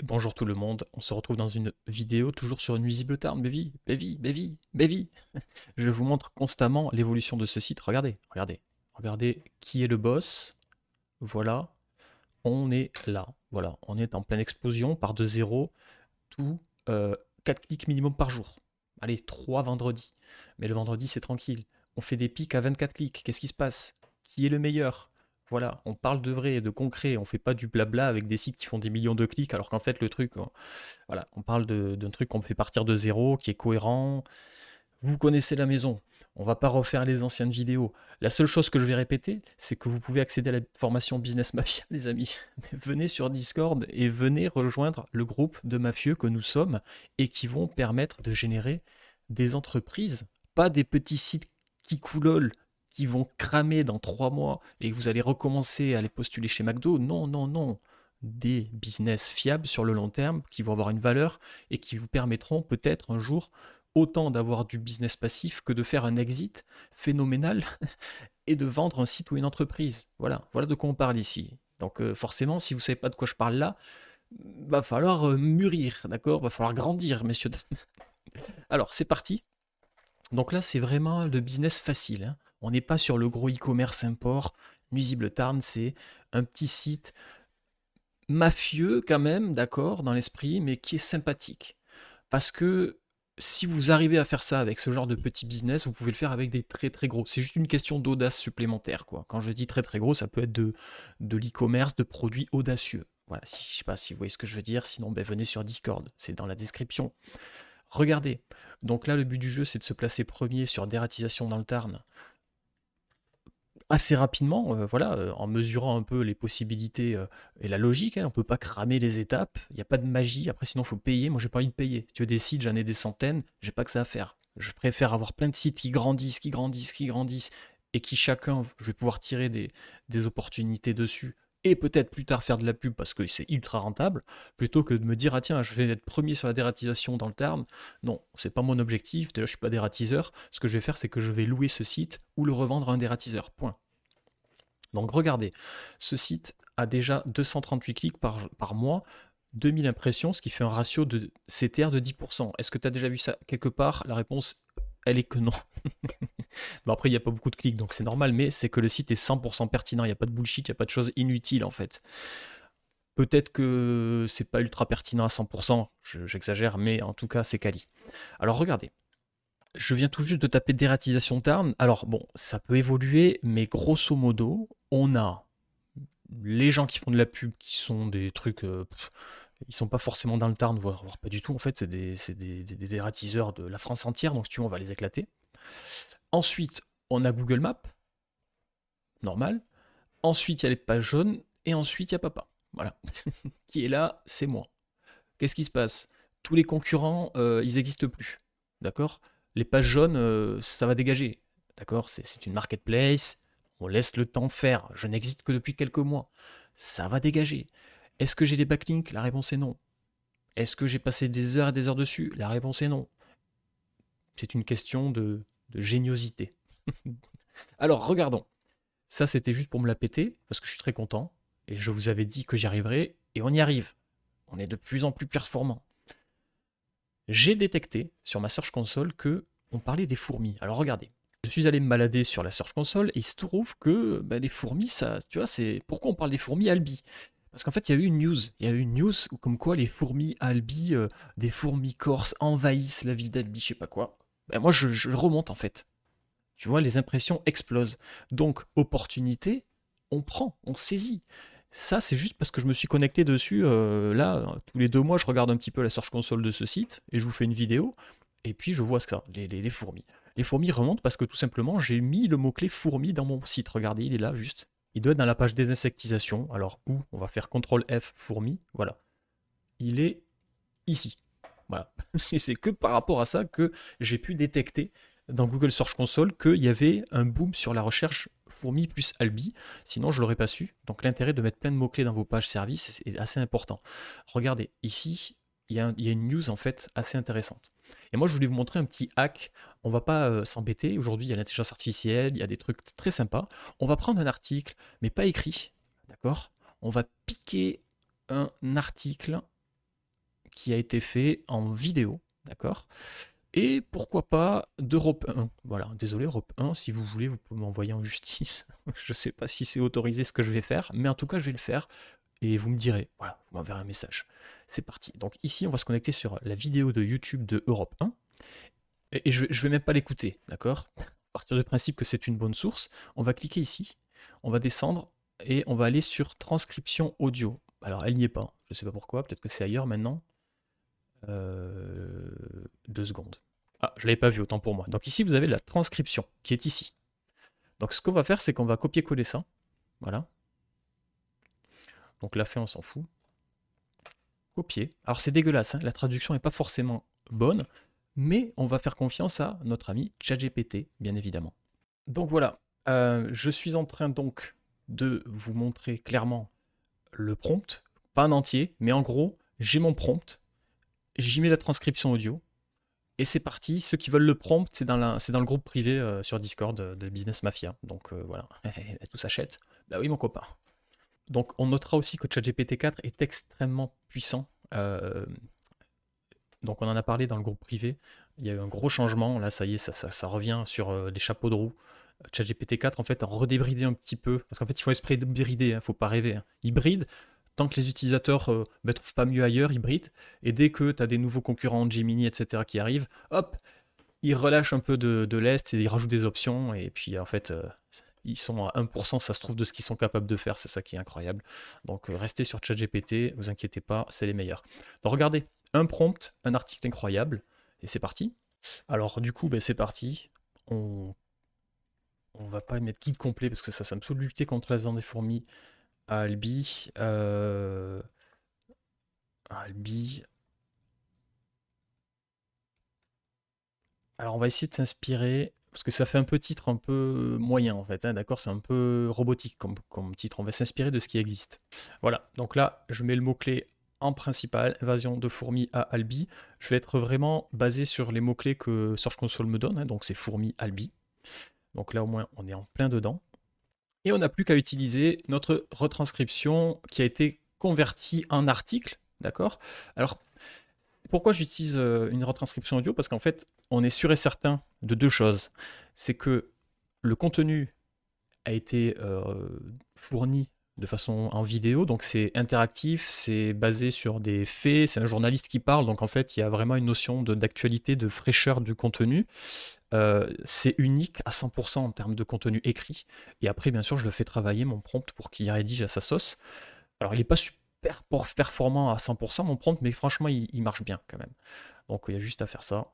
Bonjour tout le monde, on se retrouve dans une vidéo toujours sur Nuisible Town, baby. Je vous montre constamment l'évolution de ce site. Regardez qui est le boss. Voilà, on est là. Voilà, on est en pleine explosion par de zéro, tout 4 clics minimum par jour. Allez, 3 vendredis. Mais le vendredi, c'est tranquille. On fait des pics à 24 clics. Qu'est-ce qui se passe? Qui est le meilleur? Voilà, on parle de vrai, de concret. On fait pas du blabla avec des sites qui font des millions de clics, alors qu'en fait, le truc, voilà, on parle d'un truc qu'on fait partir de zéro, qui est cohérent. Vous connaissez la maison. On va pas refaire les anciennes vidéos. La seule chose que je vais répéter, c'est que vous pouvez accéder à la formation Business Mafia, les amis. Venez sur Discord et venez rejoindre le groupe de mafieux que nous sommes et qui vont permettre de générer des entreprises, pas des petits sites qui coulolent, qui vont cramer dans 3 mois et que vous allez recommencer à les postuler chez McDo. Non, non, non. Des business fiables sur le long terme qui vont avoir une valeur et qui vous permettront peut-être un jour autant d'avoir du business passif que de faire un exit phénoménal et de vendre un site ou une entreprise. Voilà de quoi on parle ici. Donc forcément, si vous ne savez pas de quoi je parle là, va falloir mûrir, d'accord? Va falloir grandir, messieurs. Alors, c'est parti. Donc là, c'est vraiment le business facile, hein. On n'est pas sur le gros e-commerce import. Nuisible Tarn, c'est un petit site mafieux quand même, d'accord, dans l'esprit, mais qui est sympathique. Parce que si vous arrivez à faire ça avec ce genre de petit business, vous pouvez le faire avec des très très gros. C'est juste une question d'audace supplémentaire, quoi. Quand je dis très très gros, ça peut être de l'e-commerce, de produits audacieux. Voilà, si, je sais pas si vous voyez ce que je veux dire, sinon ben, venez sur Discord, c'est dans la description. Regardez, donc là le but du jeu c'est de se placer premier sur dératisation dans le Tarn assez rapidement, voilà, en mesurant un peu les possibilités et la logique, hein, on peut pas cramer les étapes, il n'y a pas de magie, après sinon il faut payer, moi j'ai pas envie de payer. Si tu veux des sites, j'en ai des centaines, j'ai pas que ça à faire. Je préfère avoir plein de sites qui grandissent, et qui chacun, je vais pouvoir tirer des opportunités dessus, et peut-être plus tard faire de la pub parce que c'est ultra rentable, plutôt que de me dire, ah tiens, je vais être premier sur la dératisation dans le Tarn. Non, c'est pas mon objectif, déjà je suis pas dératiseur, ce que je vais faire c'est que je vais louer ce site ou le revendre à un dératiseur, point. Donc regardez, ce site a déjà 238 clics par mois, 2000 impressions, ce qui fait un ratio de CTR de 10%. Est-ce que tu as déjà vu ça quelque part? La réponse, elle est que non. Bon, après, il n'y a pas beaucoup de clics, donc c'est normal, mais c'est que le site est 100% pertinent, il n'y a pas de bullshit, il n'y a pas de choses inutiles en fait. Peut-être que c'est pas ultra pertinent à 100%, j'exagère, mais en tout cas, c'est quali. Alors regardez, je viens tout juste de taper dératisation Tarn. Alors bon, ça peut évoluer, mais grosso modo, on a les gens qui font de la pub qui sont des trucs. Ils sont pas forcément dans le Tarn, voire pas du tout. En fait, c'est des dératiseurs de la France entière, donc si tu veux, on va les éclater. Ensuite, on a Google Maps, normal. Ensuite, il y a les pages jaunes. Et ensuite, il y a Papa. Voilà. Qui est là, c'est moi. Qu'est-ce qui se passe? Tous les concurrents, ils n'existent plus. D'accord? Les pages jaunes, ça va dégager. D'accord? C'est une marketplace. On laisse le temps faire. Je n'existe que depuis quelques mois. Ça va dégager. Est-ce que j'ai des backlinks? La réponse est non. Est-ce que j'ai passé des heures et des heures dessus? La réponse est non. C'est une question de géniosité. Alors, regardons. Ça, c'était juste pour me la péter, parce que je suis très content. Et je vous avais dit que j'y arriverais, et on y arrive. On est de plus en plus performant. J'ai détecté sur ma Search Console que on parlait des fourmis. Alors regardez, je suis allé me balader sur la Search Console et il se trouve que les fourmis, ça, tu vois, c'est pourquoi on parle des fourmis Albi. Parce qu'en fait, il y a eu une news comme quoi les fourmis Albi, des fourmis corses envahissent la ville d'Albi, je sais pas quoi. Ben moi, je remonte en fait. Tu vois, les impressions explosent. Donc, opportunité, on prend, on saisit. Ça, c'est juste parce que je me suis connecté dessus. Là, tous les 2 mois, je regarde un petit peu la Search Console de ce site et je vous fais une vidéo. Et puis, je vois ce que les fourmis. Les fourmis remontent parce que tout simplement, j'ai mis le mot-clé fourmi dans mon site. Regardez, il est là juste. Il doit être dans la page désinsectisation. Alors, où? On va faire CTRL F fourmi. Voilà. Il est ici. Voilà. Et c'est que par rapport à ça que j'ai pu détecter dans Google Search Console qu'il y avait un boom sur la recherche fourmi plus Albi. Sinon, je ne l'aurais pas su. Donc, l'intérêt de mettre plein de mots-clés dans vos pages services est assez important. Regardez, ici, il y a une news en fait assez intéressante. Et moi, je voulais vous montrer un petit hack. On ne va pas s'embêter. Aujourd'hui, il y a l'intelligence artificielle, il y a des trucs très sympas. On va prendre un article, mais pas écrit. D'accord? On va piquer un article qui a été fait en vidéo, d'accord? Et pourquoi pas d'Europe 1. Voilà, désolé Europe 1, si vous voulez, vous pouvez m'envoyer en justice. Je sais pas si c'est autorisé ce que je vais faire, mais en tout cas, je vais le faire et vous me direz, voilà, vous m'enverrez un message. C'est parti. Donc ici, on va se connecter sur la vidéo de YouTube de Europe 1 et je vais même pas l'écouter, d'accord? À partir du principe que c'est une bonne source, on va cliquer ici, on va descendre et on va aller sur transcription audio. Alors elle n'y est pas, je sais pas pourquoi, peut-être que c'est ailleurs maintenant. 2 secondes. Ah, je l'avais pas vu, autant pour moi. Donc ici, vous avez la transcription qui est ici. Donc ce qu'on va faire, c'est qu'on va copier-coller ça. Voilà. Donc la fin, on s'en fout. Copier. Alors c'est dégueulasse, hein, la traduction n'est pas forcément bonne, mais on va faire confiance à notre ami ChatGPT, bien évidemment. Donc voilà, je suis en train donc de vous montrer clairement le prompt, pas en entier, mais en gros, j'ai mon prompt, j'y mets la transcription audio, et c'est parti. Ceux qui veulent le prompt, c'est dans le groupe privé sur Discord de Business Mafia. Donc voilà, tout s'achète. Bah oui, mon copain. Donc on notera aussi que ChatGPT 4 est extrêmement puissant. Donc on en a parlé dans le groupe privé. Il y a eu un gros changement. Là, ça y est, ça revient sur des chapeaux de roue. ChatGPT 4, en fait, a redébridé un petit peu. Parce qu'en fait, ils font esprit de brider, hein, faut pas rêver. Hein. Ils brident. Tant que les utilisateurs ne trouvent pas mieux ailleurs, ils brident. Et dès que tu as des nouveaux concurrents, Gemini, etc., qui arrivent, hop, ils relâchent un peu de l'Est et ils rajoutent des options. Et puis, en fait, ils sont à 1%, ça se trouve, de ce qu'ils sont capables de faire. C'est ça qui est incroyable. Donc, restez sur ChatGPT, vous inquiétez pas, c'est les meilleurs. Donc, regardez, un prompt, un article incroyable. Et c'est parti. Alors, du coup, ben, c'est parti. On va pas mettre guide complet parce que ça me saoule de lutter contre la viande des fourmis à Albi. Albi. Alors on va essayer de s'inspirer, parce que ça fait un peu titre un peu moyen en fait, hein, d'accord? C'est un peu robotique comme titre. On va s'inspirer de ce qui existe. Voilà, donc là, je mets le mot-clé en principal, invasion de fourmis à Albi. Je vais être vraiment basé sur les mots-clés que Search Console me donne, hein, donc c'est fourmis Albi. Donc là au moins on est en plein dedans. Et on n'a plus qu'à utiliser notre retranscription qui a été convertie en article, d'accord? Alors, pourquoi j'utilise une retranscription audio? Parce qu'en fait, on est sûr et certain de deux choses. C'est que le contenu a été fourni de façon en vidéo, donc c'est interactif, c'est basé sur des faits, c'est un journaliste qui parle, donc en fait il y a vraiment une notion d'actualité, de fraîcheur du contenu. C'est unique à 100% en termes de contenu écrit. Et après, bien sûr, je le fais travailler, mon prompt, pour qu'il rédige à sa sauce. Alors, il n'est pas super performant à 100%, mon prompt, mais franchement, il marche bien quand même. Donc, il y a juste à faire ça.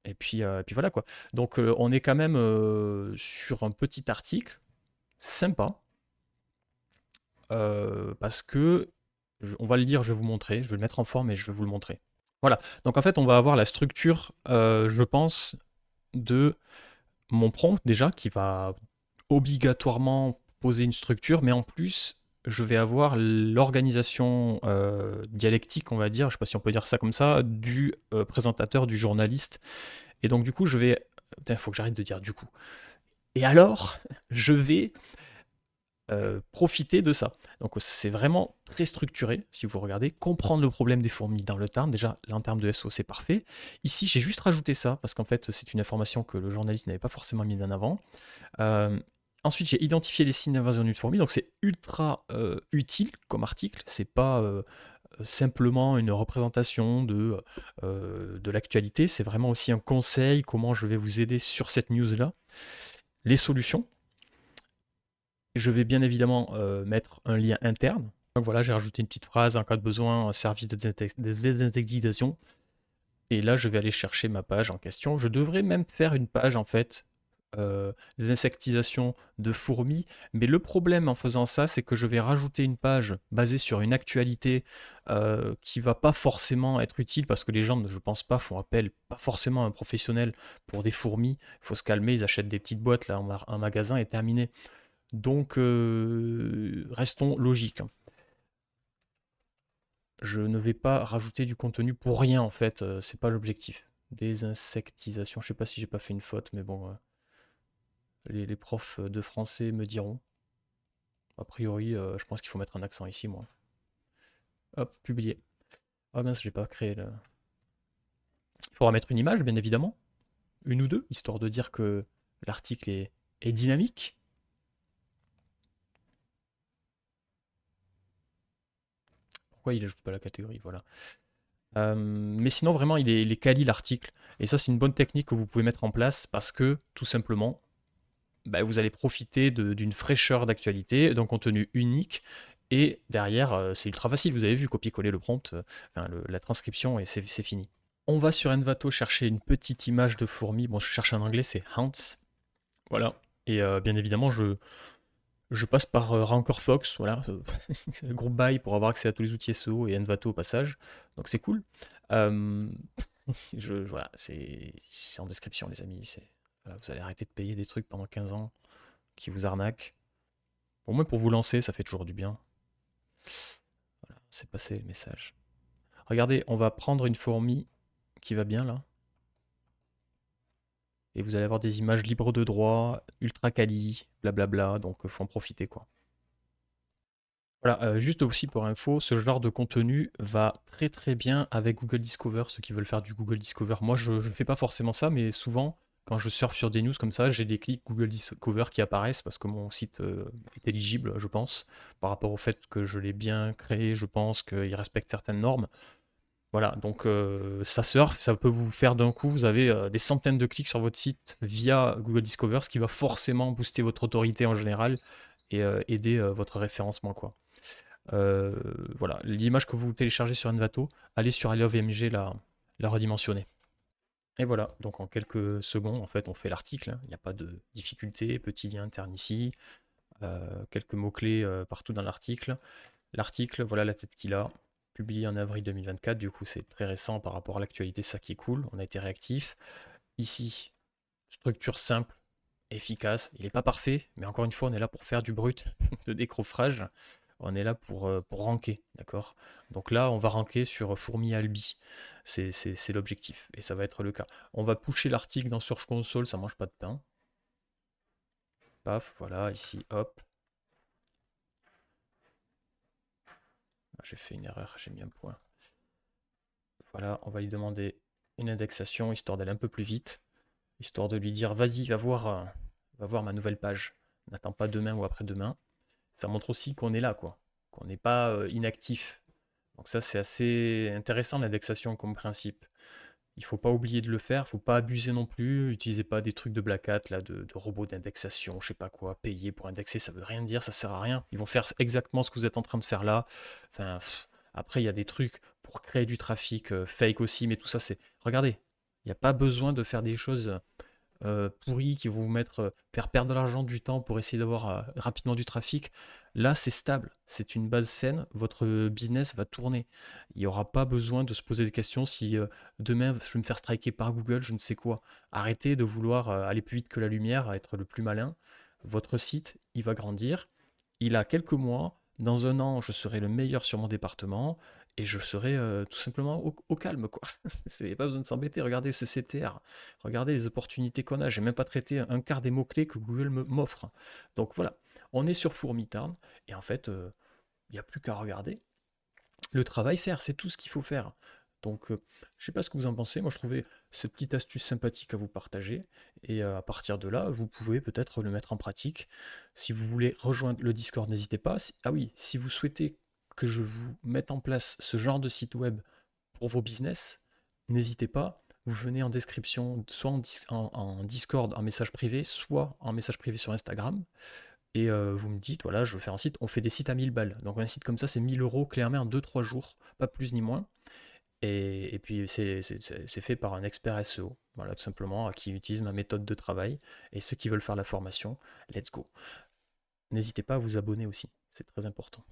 Et puis voilà quoi. Donc, on est quand même sur un petit article sympa. Parce que, on va le lire, je vais vous montrer. Je vais le mettre en forme et je vais vous le montrer. Voilà. Donc, en fait, on va avoir la structure, je pense, de mon prompt déjà qui va obligatoirement poser une structure, mais en plus, je vais avoir l'organisation dialectique, on va dire, je sais pas si on peut dire ça comme ça, du présentateur, du journaliste. Et donc du coup, je vais... Putain, il faut que j'arrête de dire du coup. Et alors, je vais profiter de ça. Donc c'est vraiment très structuré, si vous regardez, comprendre le problème des fourmis dans le Tarn. Déjà, là en termes de SEO, c'est parfait. Ici, j'ai juste rajouté ça, parce qu'en fait, c'est une information que le journaliste n'avait pas forcément mis en avant. Ensuite, j'ai identifié les signes d'invasion d'une fourmi, donc c'est ultra utile comme article. C'est pas simplement une représentation de l'actualité, c'est vraiment aussi un conseil, comment je vais vous aider sur cette news-là. Les solutions. Je vais bien évidemment mettre un lien interne. Donc voilà, j'ai rajouté une petite phrase en cas de besoin, service de désindexation. Et là, je vais aller chercher ma page en question. Je devrais même faire une page en fait des insectisations de fourmis. Mais le problème en faisant ça, c'est que je vais rajouter une page basée sur une actualité qui va pas forcément être utile parce que les gens, je pense pas, font appel pas forcément à un professionnel pour des fourmis. Il faut se calmer, ils achètent des petites boîtes là en magasin et terminé. Donc restons logiques. Hein. Je ne vais pas rajouter du contenu pour rien en fait, c'est pas l'objectif. Désinsectisation, je sais pas si j'ai pas fait une faute, mais bon, les profs de français me diront. A priori, je pense qu'il faut mettre un accent ici, moi. Hop, publier. Ah mince, j'ai pas créé le... Il faudra mettre une image, bien évidemment. Une ou deux, histoire de dire que l'article est dynamique. Pourquoi il ajoute pas la catégorie? Voilà. Mais sinon, vraiment, il est quali l'article. Et ça, c'est une bonne technique que vous pouvez mettre en place parce que, tout simplement, bah, vous allez profiter d'une fraîcheur d'actualité, d'un contenu unique. Et derrière, c'est ultra facile. Vous avez vu, copier-coller le prompt, enfin, la transcription, et c'est fini. On va sur Envato chercher une petite image de fourmi. Bon, je cherche en anglais, c'est Ants. Voilà. Et bien évidemment, je passe par Rancor Fox, voilà, groupe buy pour avoir accès à tous les outils SEO et Envato au passage. Donc c'est cool. Euh, voilà, c'est en description, les amis. Voilà, vous allez arrêter de payer des trucs pendant 15 ans qui vous arnaquent. Au moins pour vous lancer, ça fait toujours du bien. Voilà, c'est passé le message. Regardez, on va prendre une fourmi qui va bien là. Et vous allez avoir des images libres de droit, ultra quali, blablabla, donc faut en profiter quoi. Voilà, juste aussi pour info, ce genre de contenu va très très bien avec Google Discover, ceux qui veulent faire du Google Discover. Moi, je ne fais pas forcément ça, mais souvent, quand je surfe sur des news comme ça, j'ai des clics Google Discover qui apparaissent parce que mon site est éligible, je pense, par rapport au fait que je l'ai bien créé, je pense qu'il respecte certaines normes. Voilà, donc ça surfe, ça peut vous faire d'un coup, vous avez des centaines de clics sur votre site via Google Discover, ce qui va forcément booster votre autorité en général et aider votre référencement, quoi. Euh, voilà, l'image que vous téléchargez sur Envato, allez sur I Love MG la redimensionner. Et voilà, donc en quelques secondes, en fait, on fait l'article, hein. Il n'y a pas de difficulté, petit lien interne ici, quelques mots-clés partout dans l'article. L'article, voilà la tête qu'il a, publié en avril 2024, du coup c'est très récent par rapport à l'actualité, ça qui est cool, on a été réactif. Ici, structure simple, efficace, il n'est pas parfait, mais encore une fois, on est là pour faire du brut, de décroffrage. On est là pour ranker, d'accord? Donc là, on va ranker sur Fourmi Albi. C'est l'objectif, et ça va être le cas. On va pusher l'article dans Search Console, ça mange pas de pain. Paf, voilà, ici, hop. Ah, j'ai fait une erreur, j'ai mis un point. Voilà, on va lui demander une indexation, histoire d'aller un peu plus vite. Histoire de lui dire, vas-y, va voir ma nouvelle page. N'attends pas demain ou après-demain. Ça montre aussi qu'on est là, quoi. Qu'on n'est pas inactif. Donc ça, c'est assez intéressant l'indexation comme principe. Il faut pas oublier de le faire, faut pas abuser non plus. Utilisez pas des trucs de black hat, là, de robots d'indexation, je sais pas quoi, payer pour indexer, ça veut rien dire, ça sert à rien. Ils vont faire exactement ce que vous êtes en train de faire là. Enfin, après, il y a des trucs pour créer du trafic fake aussi, mais tout ça, c'est. Regardez, il n'y a pas besoin de faire des choses pourris qui vont vous faire perdre de l'argent, du temps pour essayer d'avoir rapidement du trafic. Là, c'est stable, c'est une base saine, votre business va tourner. Il n'y aura pas besoin de se poser des questions si demain je vais me faire striker par Google, je ne sais quoi. Arrêtez de vouloir aller plus vite que la lumière, être le plus malin. Votre site, il va grandir. Il a quelques mois. Dans un an, je serai le meilleur sur mon département et je serai tout simplement au calme, quoi. C'est pas besoin de s'embêter. Regardez le CCTR, regardez les opportunités qu'on a. J'ai même pas traité un quart des mots-clés que Google m'offre. Donc voilà, on est sur Fourmitarn et en fait, il n'y a plus qu'à regarder le travail faire. C'est tout ce qu'il faut faire. Donc, je sais pas ce que vous en pensez. Moi, je trouvais cette petite astuce sympathique à vous partager. Et à partir de là, vous pouvez peut-être le mettre en pratique. Si vous voulez rejoindre le Discord, n'hésitez pas. Ah oui, si vous souhaitez que je vous mette en place ce genre de site web pour vos business, n'hésitez pas. Vous venez en description, soit en Discord, en message privé, soit en message privé sur Instagram. Et vous me dites, voilà, je veux faire un site. On fait des sites à 1000 balles. Donc un site comme ça, c'est 1000 euros clé en main en 2-3 jours, pas plus ni moins. Et puis c'est fait par un expert SEO, voilà, tout simplement, qui utilise ma méthode de travail. Et ceux qui veulent faire la formation, let's go. N'hésitez pas à vous abonner aussi, c'est très important.